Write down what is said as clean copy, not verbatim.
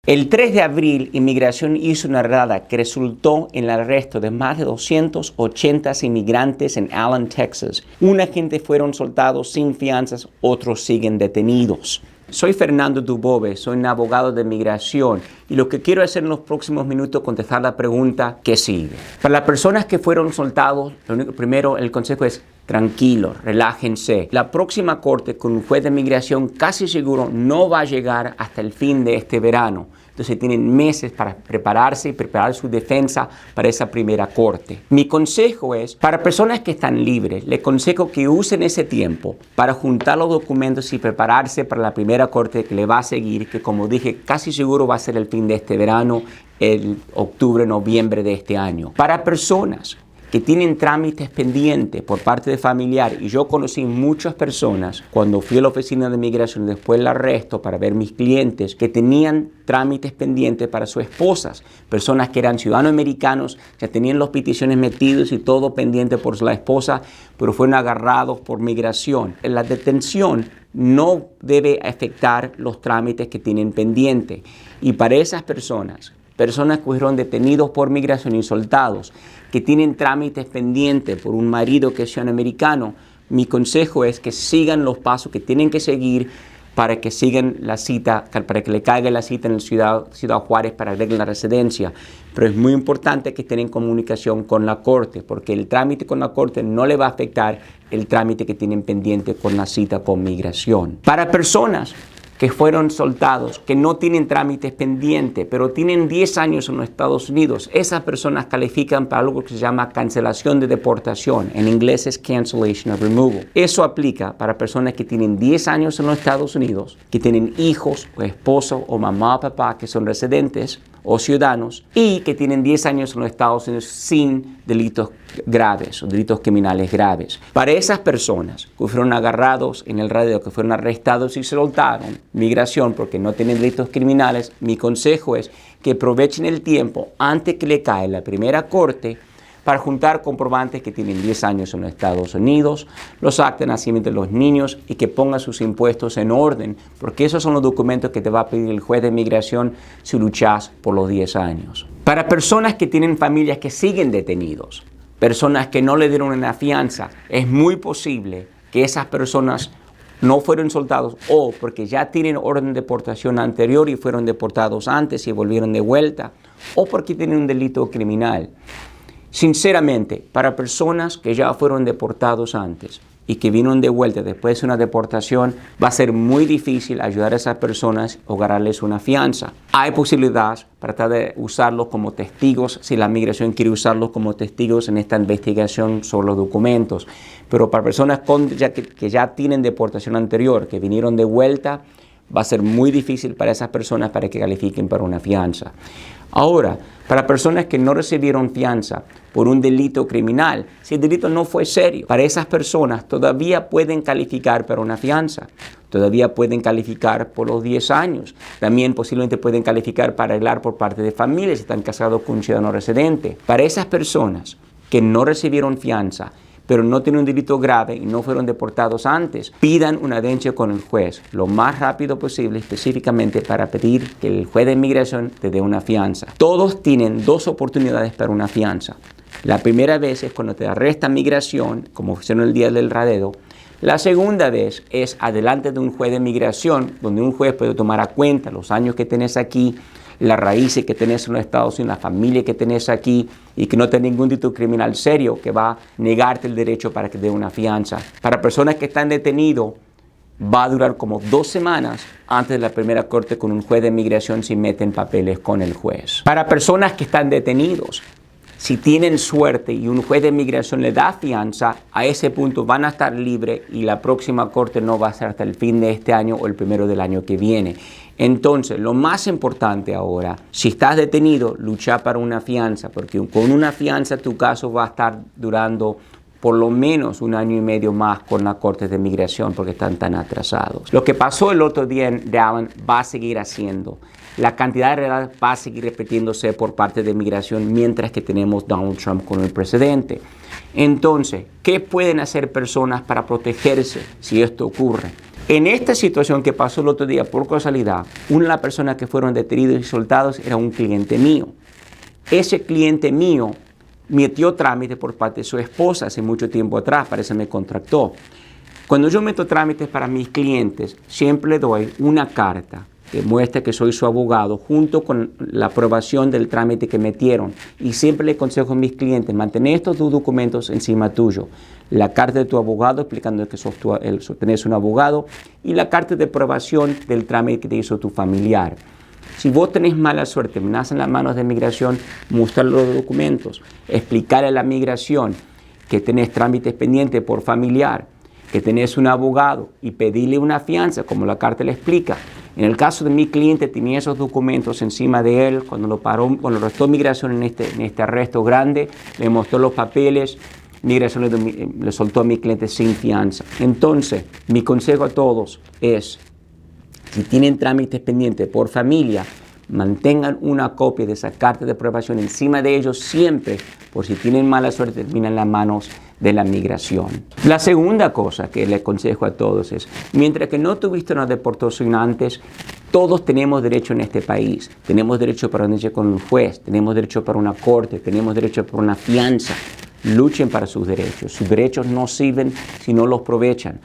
El 3 de abril, Inmigración hizo una redada que resultó en el arresto de más de 280 inmigrantes en Allen, Texas. Una gente fueron soltados sin fianzas, otros siguen detenidos. Soy Fernando Dubove, soy un abogado de inmigración y lo que quiero hacer en los próximos minutos es contestar la pregunta ¿qué sigue? Para las personas que fueron soltados, primero el consejo es tranquilos, relájense. La próxima corte con un juez de inmigración casi seguro no va a llegar hasta el fin de este verano. Entonces tienen meses para prepararse y preparar su defensa para esa primera corte. Mi consejo es, para personas que están libres, les aconsejo que usen ese tiempo para juntar los documentos y prepararse para la primera corte que le va a seguir, que como dije, casi seguro va a ser el fin de este verano, el octubre, noviembre de este año. Para personas que tienen trámites pendientes por parte de familiar, y yo conocí muchas personas cuando fui a la oficina de inmigración después del arresto para ver mis clientes que tenían trámites pendientes para sus esposas, personas que eran ciudadanos americanos, ya tenían las peticiones metidos y todo pendiente por la esposa, pero fueron agarrados por migración. La detención no debe afectar los trámites que tienen pendientes, y para esas personas que fueron detenidos por migración y soltados, que tienen trámites pendientes por un marido que es ciudadano americano, mi consejo es que sigan los pasos que tienen que seguir para que sigan la cita, para que le caiga la cita en el Ciudad Juárez para arreglar la residencia. Pero es muy importante que estén en comunicación con la corte, porque el trámite con la corte no le va a afectar el trámite que tienen pendiente con la cita con migración. Para personas que fueron soltados, que no tienen trámites pendientes, pero tienen 10 años en los Estados Unidos, esas personas califican para algo que se llama cancelación de deportación. En inglés es cancellation of removal. Eso aplica para personas que tienen 10 años en los Estados Unidos, que tienen hijos o esposo o mamá o papá que son residentes o ciudadanos y que tienen 10 años en los Estados Unidos sin delitos graves o delitos criminales graves. Para esas personas que fueron agarrados en el radio, que fueron arrestados y soltaron, migración porque no tienen delitos criminales, mi consejo es que aprovechen el tiempo antes que le cae la primera corte para juntar comprobantes que tienen 10 años en los Estados Unidos, los actas de nacimiento de los niños y que pongan sus impuestos en orden, porque esos son los documentos que te va a pedir el juez de inmigración si luchas por los 10 años. Para personas que tienen familias que siguen detenidos, personas que no le dieron una fianza, es muy posible que esas personas no fueron soltados o porque ya tienen orden de deportación anterior y fueron deportados antes y volvieron de vuelta, o porque tienen un delito criminal. Sinceramente, para personas que ya fueron deportados antes y que vinieron de vuelta después de una deportación, va a ser muy difícil ayudar a esas personas o ganarles una fianza. Hay posibilidades para tratar de usarlos como testigos, si la migración quiere usarlos como testigos en esta investigación sobre los documentos. Pero para personas que ya tienen deportación anterior, que vinieron de vuelta, va a ser muy difícil para esas personas para que califiquen para una fianza. Ahora, para personas que no recibieron fianza por un delito criminal, si el delito no fue serio, para esas personas todavía pueden calificar para una fianza, todavía pueden calificar por los 10 años, también posiblemente pueden calificar para arreglar por parte de familias si están casados con un ciudadano residente. Para esas personas que no recibieron fianza, pero no tienen un delito grave y no fueron deportados antes, pidan una audiencia con el juez lo más rápido posible, específicamente para pedir que el juez de inmigración te dé una fianza. Todos tienen 2 oportunidades para una fianza. La primera vez es cuando te arresta migración, como hicieron el día del radeo. La segunda vez es adelante de un juez de migración, donde un juez puede tomar a cuenta los años que tenés aquí, las raíces que tenés en los Estados Unidos, la familia que tenés aquí y que no tenés ningún delito criminal serio que va a negarte el derecho para que dé una fianza. Para personas que están detenidos, va a durar como 2 semanas antes de la primera corte con un juez de inmigración si meten papeles con el juez. Para personas que están detenidos, si tienen suerte y un juez de inmigración le da fianza, a ese punto van a estar libres y la próxima corte no va a ser hasta el fin de este año o el primero del año que viene. Entonces, lo más importante ahora, si estás detenido, lucha para una fianza, porque con una fianza tu caso va a estar durando por lo menos 1 año y medio más con la Corte de Inmigración porque están tan atrasados. Lo que pasó el otro día en Allen va a seguir haciendo. La cantidad de redadas va a seguir repitiéndose por parte de Inmigración mientras que tenemos Donald Trump como el presidente. Entonces, ¿qué pueden hacer personas para protegerse si esto ocurre? En esta situación que pasó el otro día, por casualidad, una de las personas que fueron detenidos y soltados era un cliente mío. Ese cliente mío metió trámite por parte de su esposa hace mucho tiempo atrás, parece que me contrató. Cuando yo meto trámites para mis clientes, siempre le doy una carta que muestra que soy su abogado junto con la aprobación del trámite que metieron. Y siempre le aconsejo a mis clientes, mantener estos dos documentos encima tuyo. La carta de tu abogado explicando que tenés un abogado y la carta de aprobación del trámite que te hizo tu familiar. Si vos tenés mala suerte, me nacen las manos de migración, mostrar los documentos, explicarle a la migración que tenés trámites pendientes por familiar, que tenés un abogado y pedirle una fianza, como la carta le explica. En el caso de mi cliente, tenía esos documentos encima de él, cuando lo arrestó migración en este arresto grande, le mostró los papeles, migración le soltó a mi cliente sin fianza. Entonces, mi consejo a todos es, si tienen trámites pendientes por familia, mantengan una copia de esa carta de aprobación encima de ellos siempre, por si tienen mala suerte, terminan en las manos de la migración. La segunda cosa que le aconsejo a todos es, mientras que no tuviste una deportación antes, todos tenemos derecho en este país. Tenemos derecho para audiencia con un juez, tenemos derecho para una corte, tenemos derecho para una fianza. Luchen para sus derechos. Sus derechos no sirven si no los aprovechan.